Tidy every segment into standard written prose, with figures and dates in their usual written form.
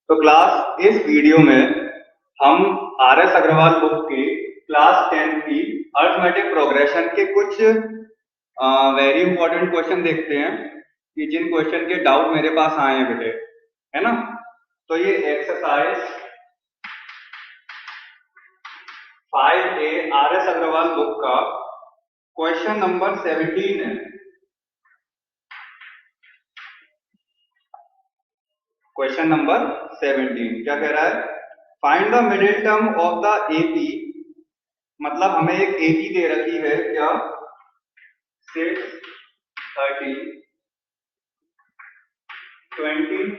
तो क्लास इस वीडियो में हम आर एस अग्रवाल बुक की क्लास 10 की अर्थमेटिक प्रोग्रेशन के कुछ वेरी इंपॉर्टेंट क्वेश्चन देखते हैं कि जिन क्वेश्चन के डाउट मेरे पास आए हैं बेटे, है ना। तो ये exercise 5A R S Agarwal book का क्वेश्चन नंबर 17 है। क्वेश्चन नंबर 17 क्या कह रहा है? Find the middle term of the AP. मतलब हमें एक एपी दे रखी है क्या? 6, 30, 20,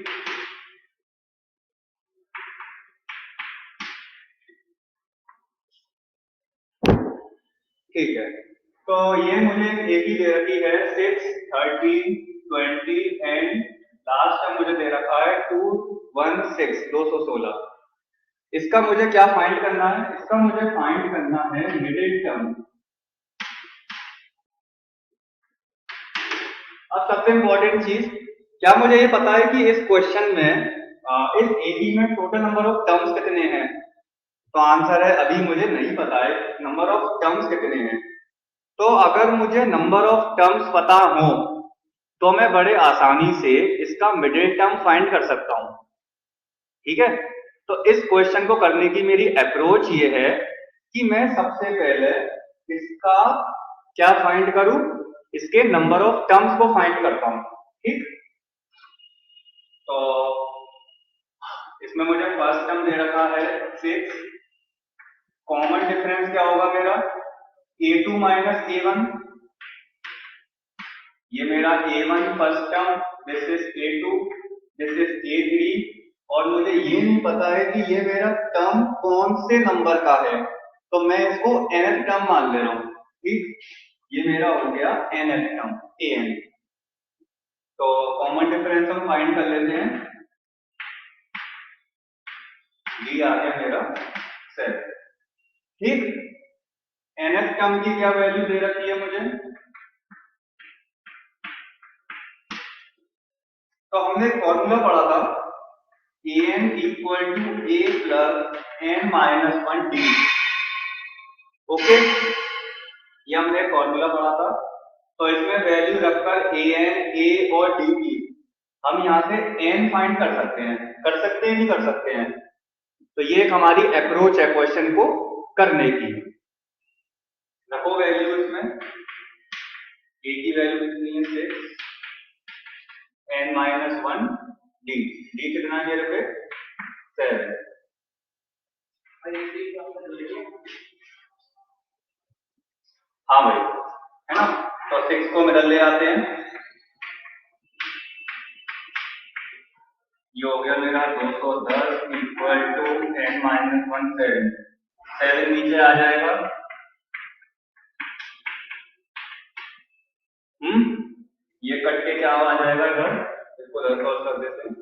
ठीक है। तो ये मुझे एक एपी दे रखी है 6, 30, 20 एंड लास्ट टर्म मुझे दे रखा है 216, 216। इसका मुझे क्या फाइंड करना है? इसका मुझे फाइंड करना है मिडिल टर्म। अब सबसे इंपॉर्टेंट चीज, क्या मुझे ये पता है कि इस क्वेश्चन में इस एपी में टोटल नंबर ऑफ टर्म्स कितने हैं? तो आंसर है अभी मुझे नहीं पता है नंबर ऑफ टर्म्स कितने हैं। तो अगर मुझे नंबर ऑफ टर्म्स पता हो तो मैं बड़े आसानी से इसका मिडिल टर्म फाइंड कर सकता हूं। ठीक है। तो इस क्वेश्चन को करने की मेरी अप्रोच ये है कि मैं सबसे पहले इसका क्या फाइंड करूं? इसके नंबर ऑफ टर्म्स को फाइंड करता हूं। ठीक। तो इसमें मुझे फर्स्ट टर्म दे रखा है 6। कॉमन डिफरेंस क्या होगा मेरा? a2 minus a1। ये मेरा a1 first term, this is a2, this is a3। और मुझे ये नहीं पता है कि ये मेरा टर्म कौन से नंबर का है, तो मैं इसको nth टर्म मान ले रहा हूं। ठीक। ये मेरा हो गया nth टर्म an। तो कॉमन डिफरेंस हम फाइंड कर लेते हैं। ये आ गया मेरा 7। ठीक। nth टर्म की क्या वैल्यू दे रखी है मुझे? तो हमने फॉर्मूला पढ़ा था an equal to a plus n minus 1 d. Okay, ये हमने फॉर्मूला पढ़ा था। तो इसमें वैल्यू रखकर an, a और d की हम यहाँ से n फाइंड कर सकते हैं। कर सकते हैं, नहीं कर सकते हैं? तो ये एक हमारी अप्रोच है क्वेश्चन को करने की। रखो वैल्यू इसमें। a की वैल्यू कितनी है? 6, n माइनस 1 डी। डी कितना है मेरे पे? 7। हाँ भाई, है ना। तो 6 को मिडल ले आते हैं। ये हो गया मेरा 210 इक्वल टू n माइनस 1 7। 7 नीचे आ जाएगा। ये कट के क्या आ जाएगा इधर? इसको इधर सॉल्व कर देते हैं।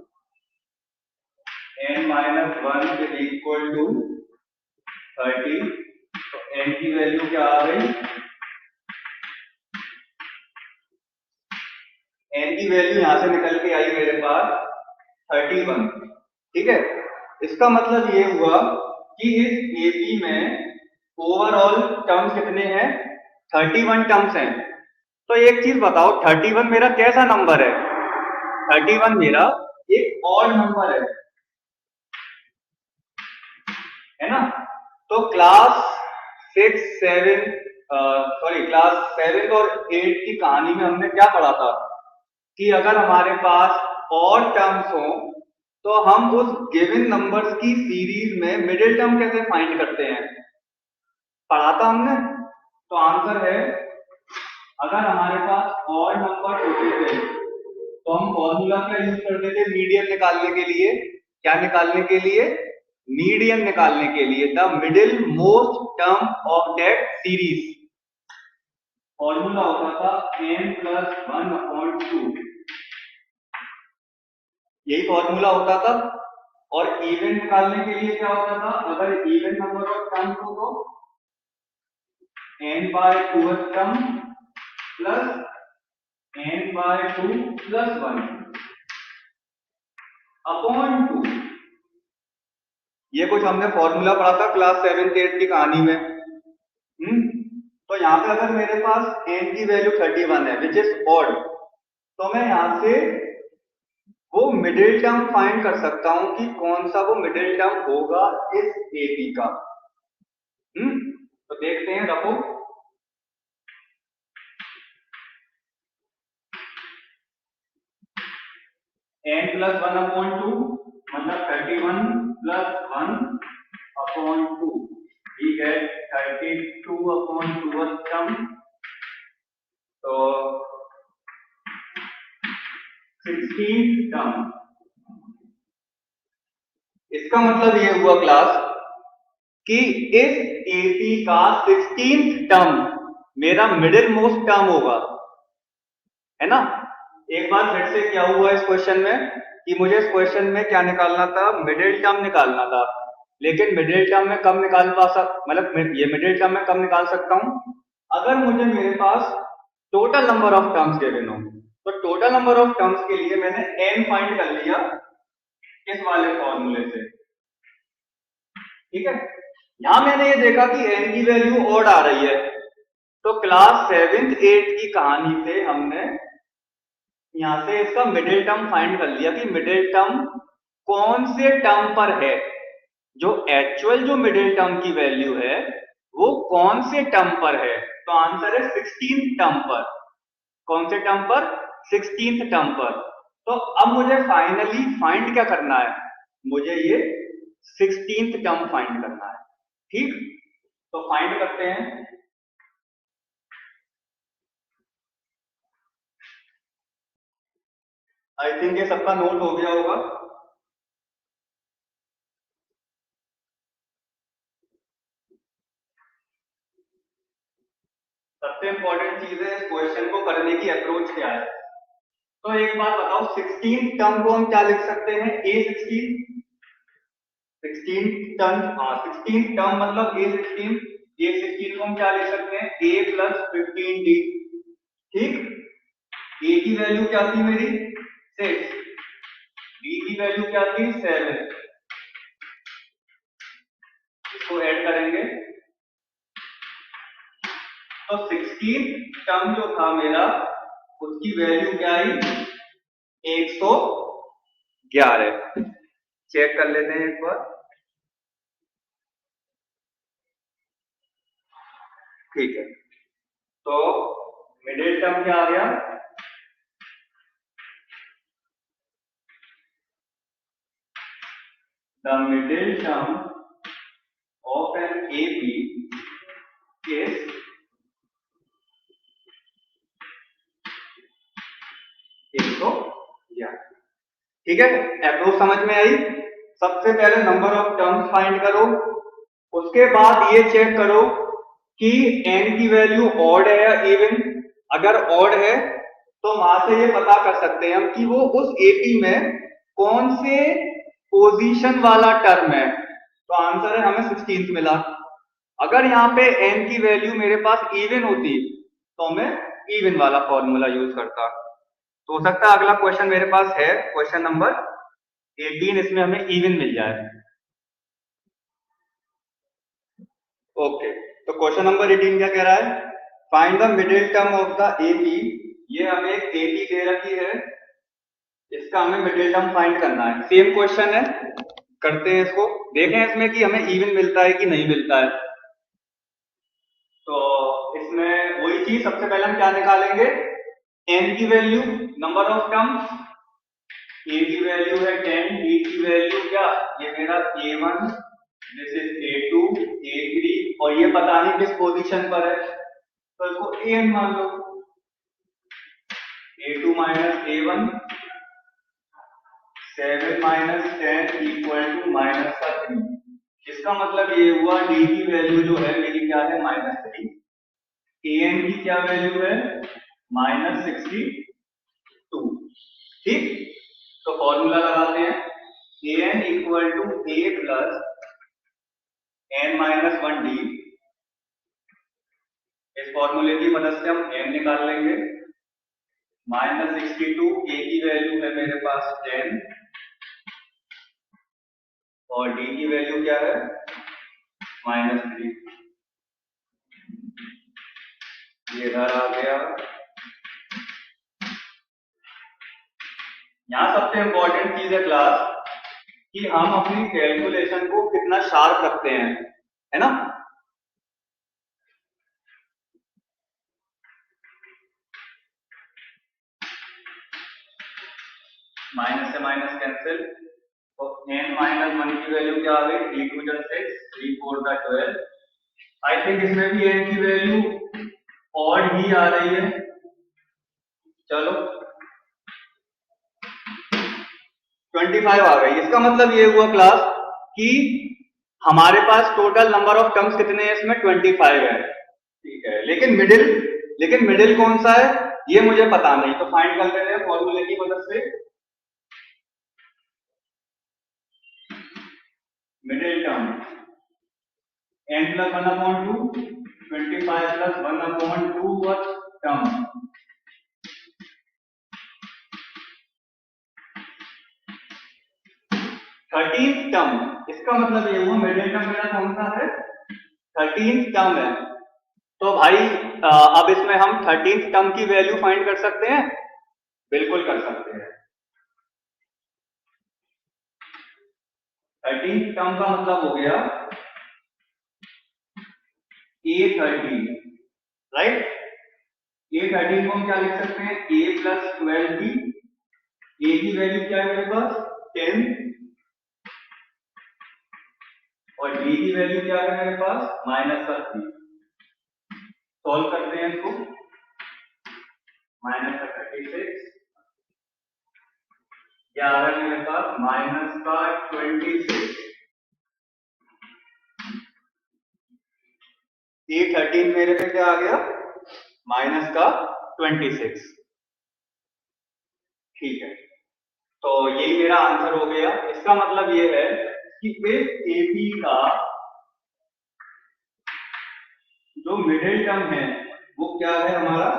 n minus 1 is equal to 30। तो n की वैल्यू क्या आ गई? n की वैल्यू यहां से निकल के आई मेरे पास 31। ठीक है। इसका मतलब ये हुआ कि इस एपी में ओवरऑल टर्म्स कितने हैं? 31 टर्म्स हैं। तो एक चीज बताओ, 31 मेरा कैसा नंबर है? 31 मेरा एक ऑड नंबर है ना। तो क्लास 7 और 8 की कहानी में हमने क्या पढ़ा था कि अगर हमारे पास ऑड टर्म्स हो तो हम उस गिवन नंबर्स की सीरीज में मिडिल टर्म कैसे फाइंड करते हैं? पढ़ा था हमने। तो आंसर है, अगर हमारे पास ऑड नंबर होते थे तो हम फॉर्मूला का यूज करते थे मीडियन निकालने के लिए। क्या निकालने के लिए? मीडियन निकालने के लिए। The middle most term of that series. Formula होता था n प्लस 1/2। यही फॉर्मूला होता था। और इवन निकालने के लिए क्या होता था? अगर इवन नंबर ऑफ टर्म्स हो तो n/2 term plus n/2 plus 1 upon 2। ये कुछ हमने फॉर्मूला पढ़ा था क्लास 7th 8th की कहानी में। तो यहाँ पे अगर मेरे पास n की वैल्यू 31 है विच इज ऑड, तो मैं यहाँ से वो मिडिल टर्म फाइंड कर सकता हूं कि कौन सा वो मिडिल टर्म होगा इस AP का। तो देखते हैं, रखो। n प्लस 1/2 मतलब 31 प्लस 1/2, ठीक है, 32/2 टर्म, तो 16 टर्म। इसका मतलब ये हुआ क्लास कि इस AP का 16th टर्म मेरा मिडिल मोस्ट टर्म होगा, है ना। एक बार फिर से क्या हुआ इस क्वेश्चन में कि मुझे इस क्वेश्चन में क्या निकालना था, मिडिल टर्म निकालना था। लेकिन मिडिल टर्म में कब निकाल मतलब ये मिडिल टर्म में कब निकाल सकता हूं, अगर मुझे मेरे पास total number of terms given हो। तो टोटल नंबर ऑफ टर्म्स के लिए मैंने n फाइंड कर लिया इस वाले फॉर्मूले से, ठीक है। यहां मैंने ये देखा कि n की वैल्यू ऑड आ रही है, तो क्लास 7th 8th की कहानी से हमने यहां से इसका मिडिल टर्म फाइंड कर लिया कि मिडिल टर्म कौन से टर्म पर है, जो एक्चुअल जो मिडिल टर्म की वैल्यू है वो कौन से टर्म पर है। तो आंसर है 16th टर्म पर। कौन से टर्म पर? 16th टर्म पर। तो अब मुझे फाइनली फाइंड क्या करना है, मुझे ये 16th टर्म फाइंड करना है, ठीक। तो फाइंड करते हैं। आई थिंक ये सबका नोट हो गया होगा। सबसे इंपॉर्टेंट चीज है इस क्वेश्चन को करने की अप्रोच क्या है। तो एक बात बताओ, 16 टर्म को हम क्या लिख सकते हैं, A16। 16 टर्म, हाँ 16 टर्म मतलब A16। A16 को हम क्या लिख सकते हैं, A प्लस 15D, ठीक। A की वैल्यू क्या थी मेरी 6, D की वैल्यू क्या थी 7, इसको ऐड करेंगे तो 16 टर्म जो था मेरा उसकी वैल्यू क्या आई, 111। चेक कर लेते हैं एक बार, ठीक है। तो मिडिल टर्म क्या आ गया, the middle term of an AP is 111, ठीक है। अप्रोच समझ में आई। सबसे पहले नंबर ऑफ टर्म्स फाइंड करो, उसके बाद ये चेक करो कि n की वैल्यू ऑड है या इवन। अगर ऑड है तो वहां से ये पता कर सकते हैं हम कि वो उस AP में कौन से पोजीशन वाला टर्म है। तो आंसर है हमें 16th मिला। अगर यहाँ पे n की वैल्यू मेरे पास इवन होती तो मैं इवन वाला फॉर्मूला यूज करता। तो हो सकता है अगला क्वेश्चन मेरे पास है क्वेश्चन नंबर 18, इसमें हमें इवन मिल जाए। ओके, तो क्वेश्चन नंबर 18 क्या कह रहा है, find the middle term of the AP। ये हमें एक AP दे रखी है, इसका हमें मिडिल टर्म फाइंड करना है। सेम क्वेश्चन है, करते हैं इसको, देखें इसमें कि हमें इवन मिलता है कि नहीं मिलता है। तो इसमें वही चीज, सबसे पहले हम क्या निकालेंगे, n की value, number of terms. A की वैल्यू है 10, D की वैल्यू क्या, ये मेरा A1, this is A2, A3, और ये पता नहीं किस पोजीशन पर है तो इसको AN मान लो। A2 minus A1, 7 minus 10 equal to minus का 3। इसका मतलब ये हुआ D की वैल्यू जो है मेरी क्या है, -3। AN की क्या वैल्यू है, -62, ठीक। तो फॉर्मूला लगाते हैं, AN equal to A plus n-1D। इस फॉर्मूले की मदद से हम n निकाल लेंगे। -62, A की वैल्यू है मेरे पास 10 और डी की वैल्यू क्या है, -3। ये इधर आ गया। यहाँ सबसे इंपॉर्टेंट चीज है क्लास कि हम अपनी कैलकुलेशन को कितना शार्प रखते हैं, है ना। माइनस से माइनस कैंसिल, तो n-1 की वैल्यू क्या आ गई, 3 2 6, 3 4 12। आई थिंक इसमें भी n की वैल्यू ऑड ही आ रही है। चलो 25 आ गई। इसका मतलब ये हुआ क्लास कि हमारे पास टोटल नंबर ऑफ टर्म्स कितने हैं, इसमें 25 है, ठीक है। लेकिन मिडिल कौन सा है ये मुझे पता नहीं, तो फाइंड कर लेते हैं फॉर्मूले की मदद से। Middle term n+1/2, 25+1/2 term. 13th term, इसका मतलब ये हुआ मिडिल टर्म मेरा कौन सा है, 13th टर्म है। तो भाई अब इसमें हम 13th टर्म की वैल्यू फाइंड कर सकते हैं, बिल्कुल कर सकते हैं। 13th टर्म का मतलब हो गया A13, राइट। A13 को हम क्या लिख सकते हैं, A+12B। A की वैल्यू क्या है मेरे पास, 10, और D की वैल्यू क्या है मेरे पास, -3। सॉल्व करते हैं इसको, -36, क्या आ रहा है मेरे पास, -26। A13 मेरे पे क्या आ गया, -26, ठीक है। तो यही मेरा आंसर हो गया। इसका मतलब ये है कि इस AP का जो मिडिल टर्म है वो क्या है हमारा,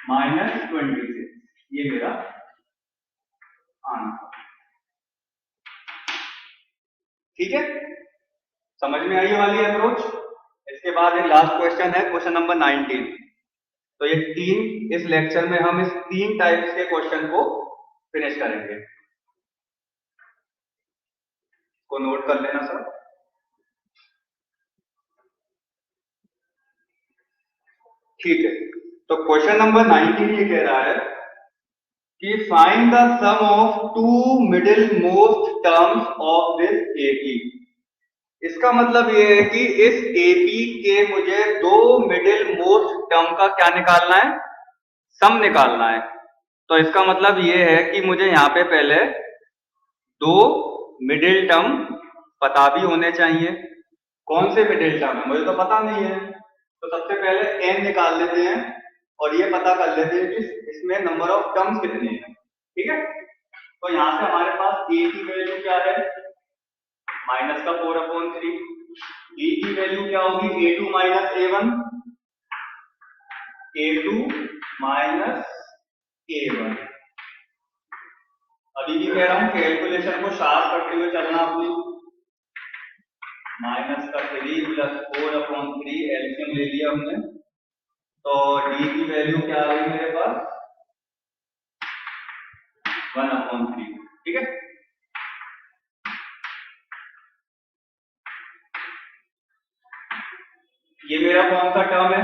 -26। ये मेरा आंसर, ठीक है। समझ में आई वाली अप्रोच। इसके बाद एक लास्ट क्वेश्चन है, क्वेश्चन नंबर 19। तो ये इस लेक्चर में हम इस 3 टाइप्स के क्वेश्चन को फिनिश करेंगे। को नोट कर लेना सर। ठीक है, तो क्वेश्चन नंबर 19 ये कह रहा है कि find the sum of 2 middle most terms of this AP. इसका मतलब ये है कि इस एपी के मुझे 2 मिडिल मोस्ट टर्म का क्या निकालना है, सम निकालना है। तो इसका मतलब ये है कि मुझे यहाँ पे पहले 2 मिडिल टर्म पता भी होने चाहिए। कौन से मिडिल टर्म है मुझे तो पता नहीं है, तो सबसे पहले n निकाल लेते हैं और ये पता कर लेते हैं कि इसमें नंबर ऑफ टर्म्स कितने हैं, ठीक है। तो यहाँ से हमारे पास a की वैल्यू क्या है, -4/3। b की वैल्यू क्या होगी, a2 - a1, a2 - a1। अभी भी कह रहा हूं कैलकुलेशन को शार्प करते हुए चलना अपनी। -3 + 4/3 एलसीएम ले लिया हमने, तो d की वैल्यू क्या आ गई मेरे पास, 1/3, ठीक है। ये मेरा कौन सा टर्म है,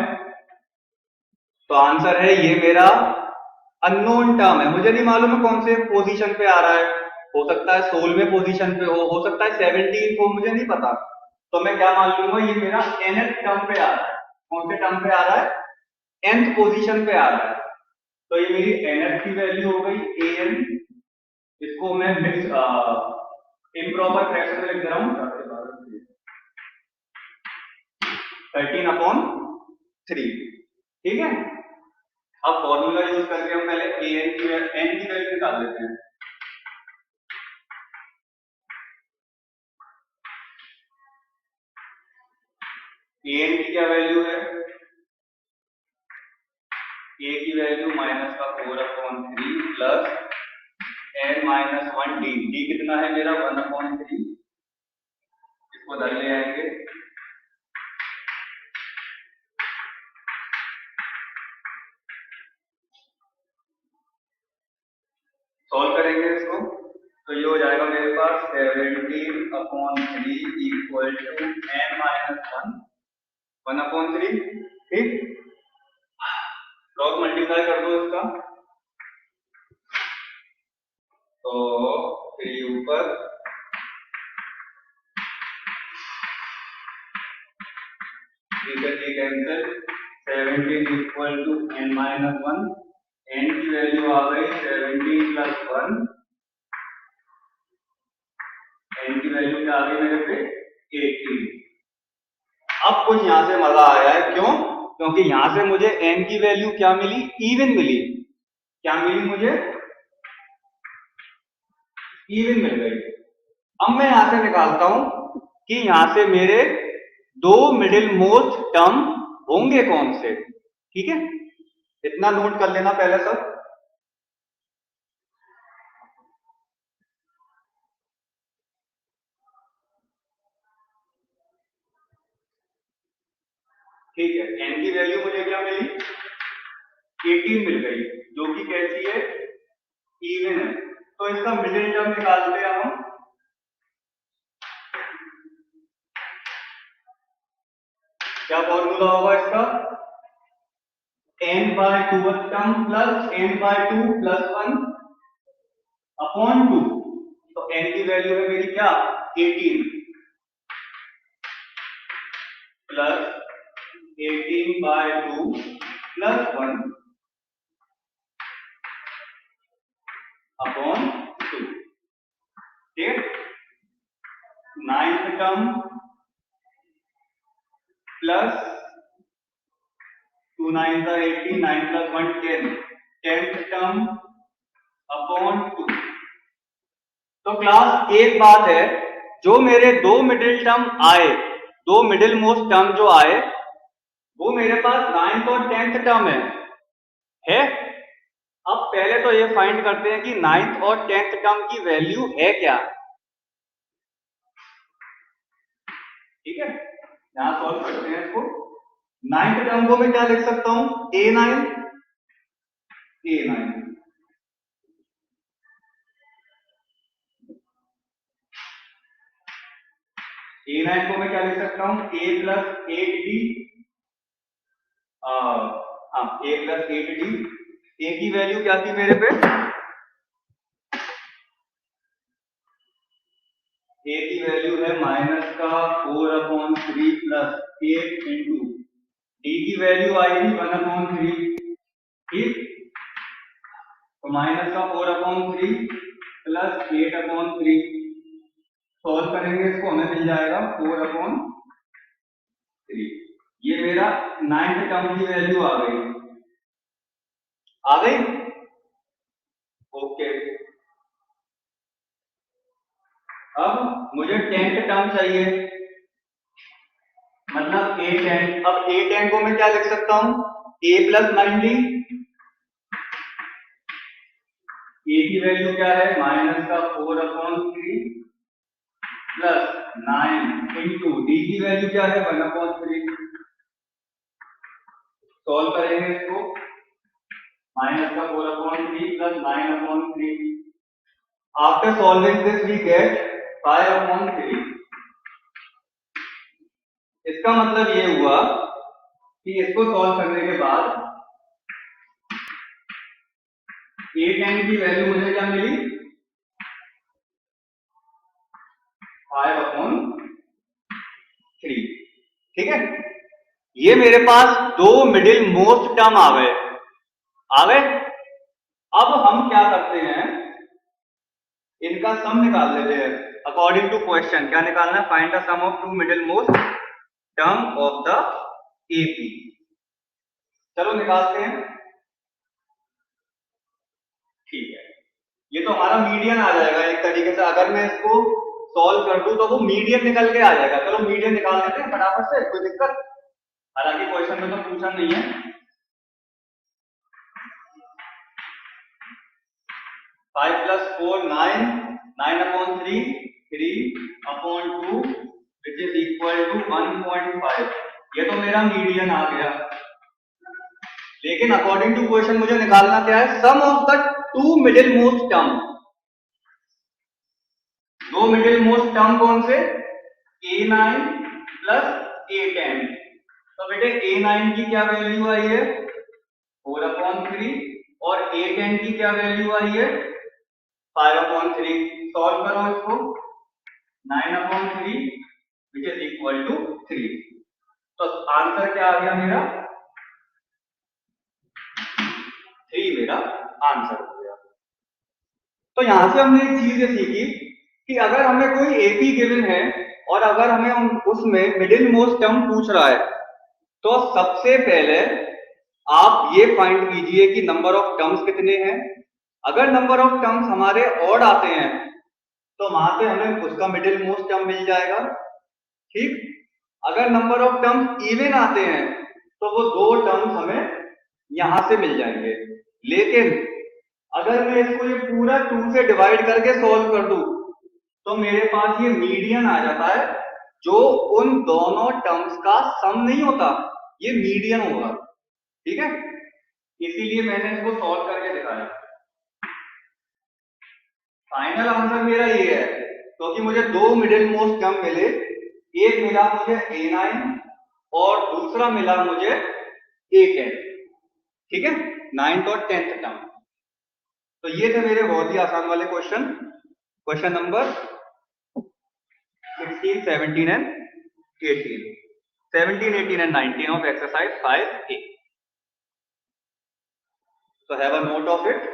तो आंसर है ये मेरा अननोन टर्म है। मुझे नहीं मालूम है कौन से पोजीशन पे आ रहा है, हो सकता है 16वें पोजीशन पे हो सकता है 17 हो, मुझे नहीं पता। तो मैं क्या मान लूंगा, ये मेरा nth टर्म पे आ रहा है। कौन से टर्म पे आ रहा है, nth पोजीशन पे आ रहा है। तो ये मेरी nth की वैल्यू हो गई an। इसको मैं इम्प्रॉपर फ्रैक्शन में लिख दे रहा हूं, 13/3, ठीक है। अब फॉर्मूला यूज करके हम पहले n की वैल्यू निकाल लेते हैं। an की क्या वैल्यू है, a की value -4/3 plus n - 1 d। d कितना है मेरा, 1/3। उधर ले आएंगे। सॉल्व करेंगे इसको तो ये हो जाएगा मेरे पास 17/3 इक्वल टू n-1 ठीक। क्रॉस मल्टीप्लाई कर दो इसका तो 3 ऊपर cancel 17 equal to n-1 n की वैल्यू आ गई 17 प्लस 1 n की वैल्यू क्या आ गई मेरे पे 18। अब कुछ यहां से मजा आया है, क्यों? क्योंकि यहां से मुझे n की वैल्यू क्या मिली? इवन मिली। क्या मिली मुझे? इवन मिल गई। अब मैं यहां से निकालता हूं कि यहां से मेरे दो मिडिल मोस्ट टर्म होंगे कौन से। ठीक है, इतना नोट कर लेना पहले सब। ठीक है, n की वैल्यू मुझे क्या मिली? 18 मिल गई, जो कि कैसी है? इवन है। तो इसका मिडिल टर्म निकालते हैं हम। क्या फॉर्मूला होगा इसका? n/2 term plus n/2 plus 1 upon 2। तो n की वैल्यू है मेरी क्या? 18 प्लस 18/2 प्लस 1 अपॉन 2। ठीक, 9th टर्म प्लस 2 9 का 18, 9 प्लस 1 10, 10th टर्म अपॉन 2। तो क्लास एक बात है, जो मेरे दो मिडिल टर्म आए, दो मिडिल मोस्ट टर्म जो आए वो मेरे पास 9th और 10th टर्म है। अब पहले तो ये फाइंड करते हैं कि 9th और 10th टर्म की वैल्यू है क्या। ठीक है, यहां सॉल्व करते हैं इसको। 9th टर्म को मैं क्या लिख सकता हूं? a9 को मैं क्या लिख सकता हूं? a plus 8d। हाँ, a प्लस 8d। a की वैल्यू क्या थी मेरे पे? a की वैल्यू है -4/3 प्लस 8 इंटू d की वैल्यू आएगी 1/3। ठीक, तो -4/3 प्लस 8/3 सॉल्व करेंगे इसको, हमें मिल जाएगा 4/3। ये मेरा 9th टर्म की वैल्यू आ गई। आ गई? ओके। अब मुझे 10th टर्म चाहिए, मतलब a10। अब a10 को मैं क्या लिख सकता हूं? a plus 9d। a की वैल्यू क्या है? -4/3 प्लस 9 इंटू d की वैल्यू क्या है? 1/3। सॉल्व करेंगे इसको, -4/3 plus 9/3। After solving this we get 5/3। इसका मतलब ये हुआ कि इसको सॉल्व करने के बाद a10 की वैल्यू मुझे क्या मिली? 5/3। ठीक है, ये मेरे पास दो मिडिल मोस्ट टर्म आ गए। अब हम क्या करते हैं, इनका सम निकाल लेते हैं अकॉर्डिंग टू क्वेश्चन। क्या निकालना है? Find the sum of two middle most term of the AP. चलो निकालते हैं। ठीक है, ये तो हमारा मीडियन आ जाएगा एक तरीके से। अगर मैं इसको सॉल्व कर दूं तो वो मीडियन निकल के आ जाएगा। चलो मीडियन निकाल लेते हैं फटाफट से, कोई दिक्कत? हालांकि क्वेश्चन में तो पूछा नहीं है। 5 plus 4 9, 9/3, 3/2 which is equal to 1.5। ये तो मेरा मीडियन आ गया, लेकिन अकॉर्डिंग टू क्वेश्चन मुझे निकालना क्या है, sum of the two middle most term. दो मिडिल मोस्ट टर्म कौन से, A9 प्लस A10। तो बेटे A9 की क्या वैल्यू आई है 4/3 और A10 की क्या वैल्यू आई है 5/3। सॉल्व करो इसको, 9/3 विच इज इक्वल टू 3। तो आंसर क्या आ गया मेरा 3, मेरा आंसर हो गया। तो यहां से हमने एक चीज ये सीखी कि अगर हमें कोई एपी गिवन है और अगर हमें उसमें मिडिल मोस्ट टर्म पूछ रहा है, तो सबसे पहले आप ये फाइंड कीजिए कि नंबर ऑफ टर्म्स कितने हैं। अगर नंबर ऑफ टर्म्स हमारे ऑड आते हैं तो वहां से हमें उसका मिडिल मोस्ट टर्म मिल जाएगा, ठीक। अगर नंबर ऑफ टर्म्स इवन आते हैं तो वो दो टर्म्स हमें यहां से मिल जाएंगे। लेकिन अगर मैं इसको ये पूरा 2 से डिवाइड करके सॉल्व कर दूं तो मेरे पास ये मीडियन आ जाता है, जो उन दोनों टर्म्स का सम नहीं होता, ये मीडियन होगा, ठीक है। इसीलिए मैंने इसको सॉल्व करके दिखाया। फाइनल आंसर मेरा ये है, क्योंकि मुझे दो मिडिल मोस्ट टर्म मिले, एक मिला मुझे A9 और दूसरा मिला मुझे A10, ठीक है, 9th और 10th टर्म। तो ये थे मेरे बहुत ही आसान वाले question, question number 16, 17 and 18, 17, 18 and 19 of exercise 5A. So have a note of it.